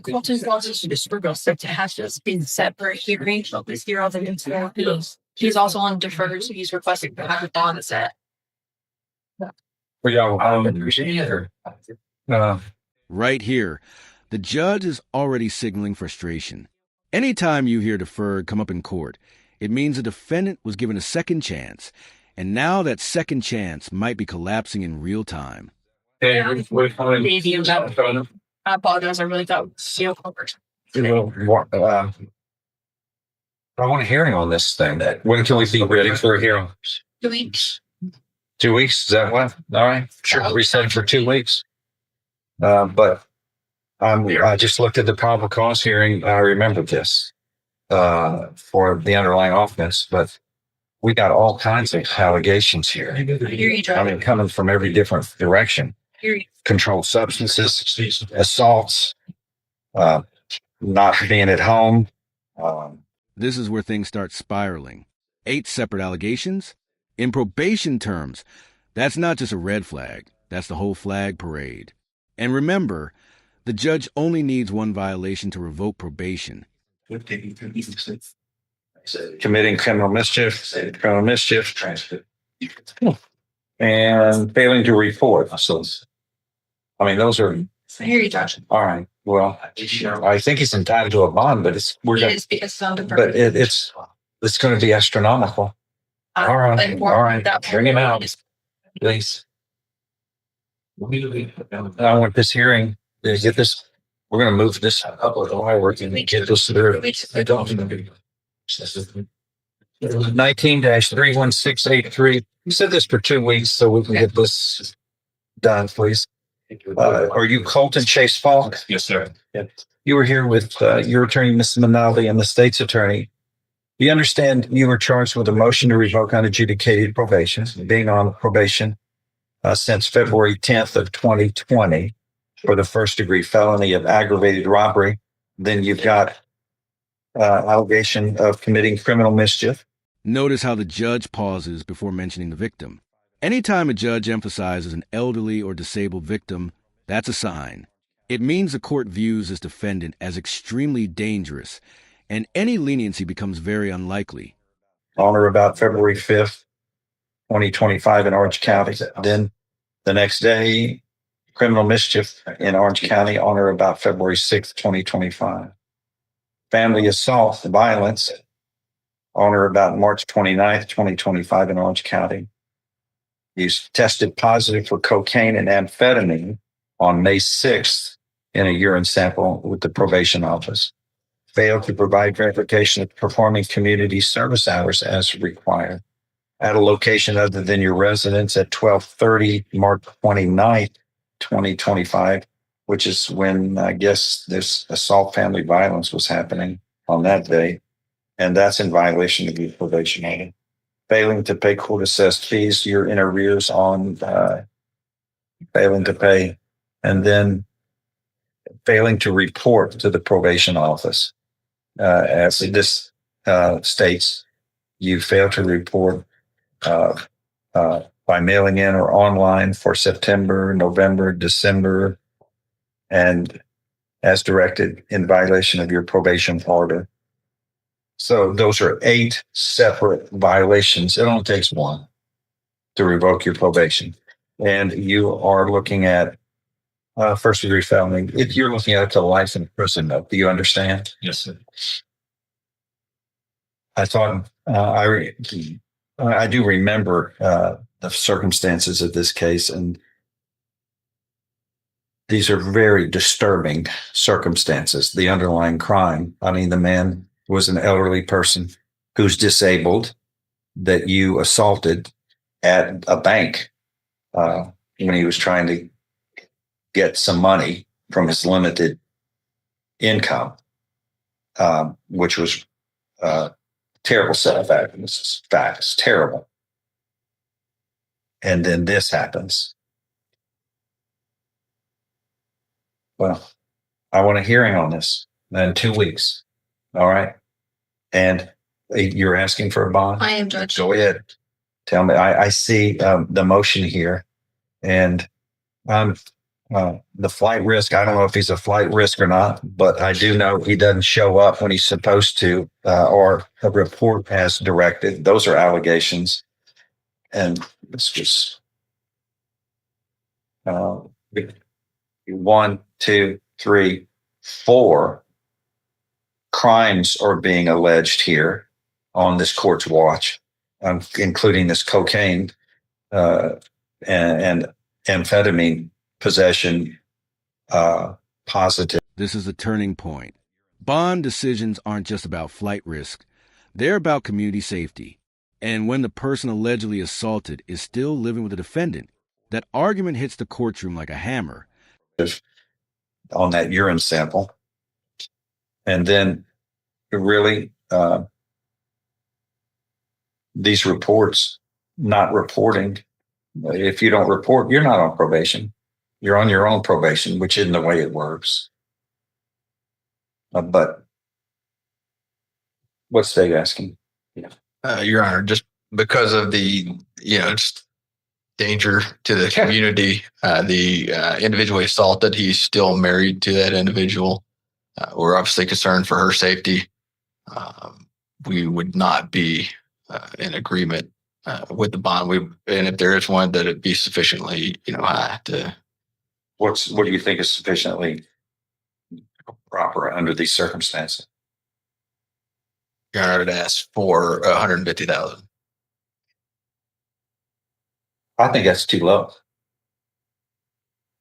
Colton's loss is progressive to has just been set for a hearing this year of the incident. He's also on deferred, so he's requesting to have a bond set. Right here, the judge is already signaling frustration. Anytime you hear deferred come up in court, it means the defendant was given a second chance, and now that second chance might be collapsing in real time. I apologize. I really thought seal covered. I want a hearing on this thing. When can we be ready for a hearing? 2 weeks. 2 weeks? Is that what? All right. Sure. We said for 2 weeks. But I just looked at the probable cause hearing. I remember this for the underlying offense, but we got all kinds of allegations here. I mean, coming from every different direction. Controlled substances, assaults, not being at home. This is where things start spiraling. 8 separate allegations? In probation terms, that's not just a red flag. That's the whole flag parade. And remember, the judge only needs one violation to revoke probation. Committing criminal mischief, and failing to report. So, I mean, those are. I hear you, Josh. All right. Well, I think he's entitled to a bond, but it's because it's on deferred. But it's going to be astronomical. All right. Bring him out, please. I want this hearing to get this. We're going to move this up with my work and get this through. 19-31683. You said this for 2 weeks, so we can get this done, please. Are you Colton Chase Falk? Yes, sir. You were here with your attorney, Ms. Minaldi, and the state's attorney. You understand you were charged with a motion to revoke unadjudicated probation, being on probation since February 10th of 2020 for the first-degree felony of aggravated robbery. Then you've got allegation of committing criminal mischief. Notice how the judge pauses before mentioning the victim. Anytime a judge emphasizes an elderly or disabled victim, that's a sign. It means the court views this defendant as extremely dangerous, and any leniency becomes very unlikely. On or about February 5th, 2025 in Orange County. Then the next day, criminal mischief in Orange County on or about February 6th, 2025. Family assault, violence on or about March 29th, 2025 in Orange County. He's tested positive for cocaine and amphetamine on May 6th in a urine sample with the probation office. Failed to provide verification of performing community service hours as required at a location other than your residence at 12:30 March 29th, 2025, which is when I guess this assault family violence was happening on that day. And that's in violation of your probation order. Failing to pay court-assessed fees, you're in arrears on failing to pay, and then failing to report to the probation office. As this states, you fail to report by mailing in or online for September, November, December, and as directed in violation of your probation order. So those are 8 separate violations. It only takes one to revoke your probation. And you are looking at first-degree felony. If you're looking at it to life in prison, do you understand? Yes, sir. I thought I do remember the circumstances of this case, and these are very disturbing circumstances. The underlying crime. I mean, the man was an elderly person who's disabled that you assaulted at a bank when he was trying to get some money from his limited income, which was terrible set of facts, terrible. And then this happens. Well, I want a hearing on this in 2 weeks. All right. And you're asking for a bond? I am, Judge. Go ahead. Tell me. I see the motion here, and Um, the flight risk, I don't know if he's a flight risk or not, but I do know he doesn't show up when he's supposed to, or a report as directed. Those are allegations. And it's just, uh, one, two, three, four crimes are being alleged here on this court's watch, including this cocaine, and amphetamine possession, positive. This is a turning point. Bond decisions aren't just about flight risk. They're about community safety. And when the person allegedly assaulted is still living with the defendant, that argument hits the courtroom like a hammer. On that urine sample. And then really, these reports not reporting. If you don't report, you're not on probation. You're on your own probation, which isn't the way it works. But what's Dave asking? Your Honor, just because of the, just danger to the community, the individual he assaulted, he's still married to that individual. We're obviously concerned for her safety. We would not be in agreement with the bond. And if there is one, that it be sufficiently, high to. What do you think is sufficiently proper under these circumstances? Your Honor, I'd ask for 150,000. I think that's too low.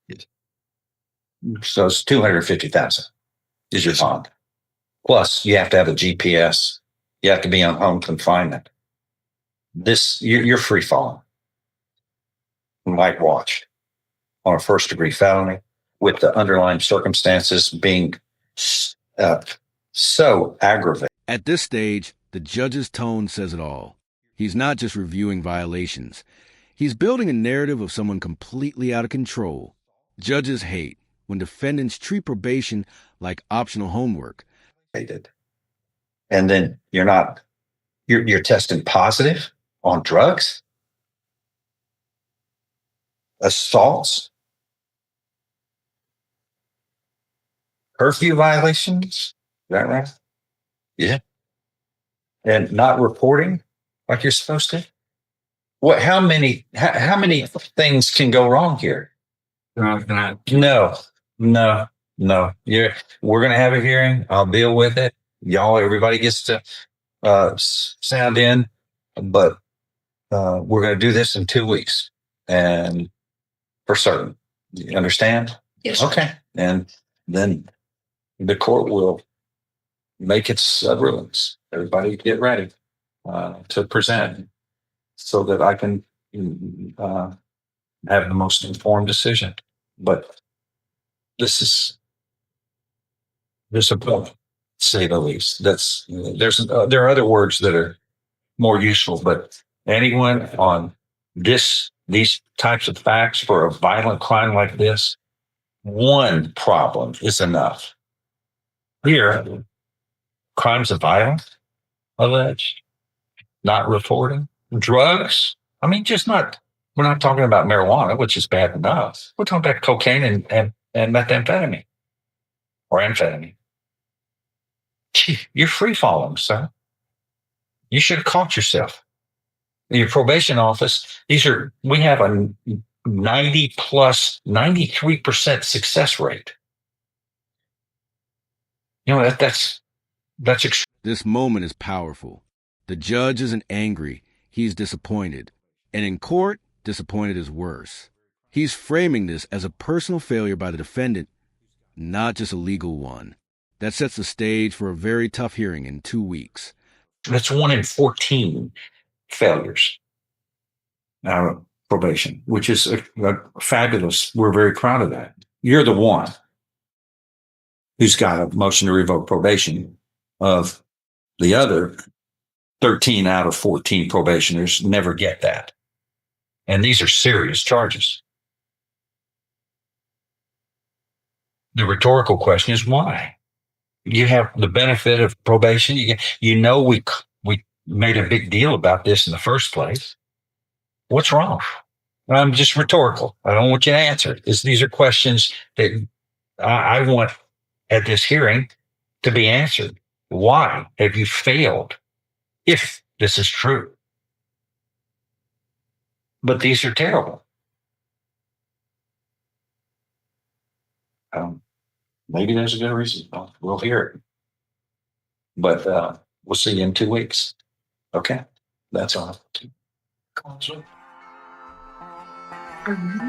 Yes. So it's 250,000 is your bond. Plus, you have to have a GPS. You have to be on home confinement. You're free falling. Might watch on a first degree felony with the underlying circumstances being so aggravated. At this stage, the judge's tone says it all. He's not just reviewing violations. He's building a narrative of someone completely out of control. Judges hate when defendants treat probation like optional homework. And then you're testing positive on drugs, assaults, curfew violations. Is that right? Yeah. And not reporting like you're supposed to. How many things can go wrong here? No. We're going to have a hearing. I'll deal with it. Everybody gets to sound in, but we're going to do this in 2 weeks, and for certain. You understand? Yes. Okay. And then the court will make its rulings. Everybody get ready to present so that I can have the most informed decision. But this is a point, to say the least. There are other words that are more useful, but anyone on these types of facts for a violent crime like this, one problem is enough. Here, crimes of violence alleged, not reporting, drugs. I mean, we're not talking about marijuana, which is bad enough. We're talking about cocaine and methamphetamine or amphetamine. Gee, you're free falling, sir. You should have caught yourself. Your probation office, we have a 93% success rate. That's extreme. This moment is powerful. The judge isn't angry. He's disappointed. And in court, disappointed is worse. He's framing this as a personal failure by the defendant, not just a legal one. That sets the stage for a very tough hearing in 2 weeks. That's 1 in 14 failures. Probation, which is a fabulous. We're very proud of that. You're the one who's got a motion to revoke probation. Of the other 13 out of 14 probationers never get that. And these are serious charges. The rhetorical question is why? You have the benefit of probation. We made a big deal about this in the first place. What's wrong? I'm just rhetorical. I don't want you to answer. These are questions that I want at this hearing to be answered. Why have you failed if this is true? But these are terrible. Maybe there's a good reason. We'll hear it. But we'll see you in 2 weeks. Okay. That's all. Are you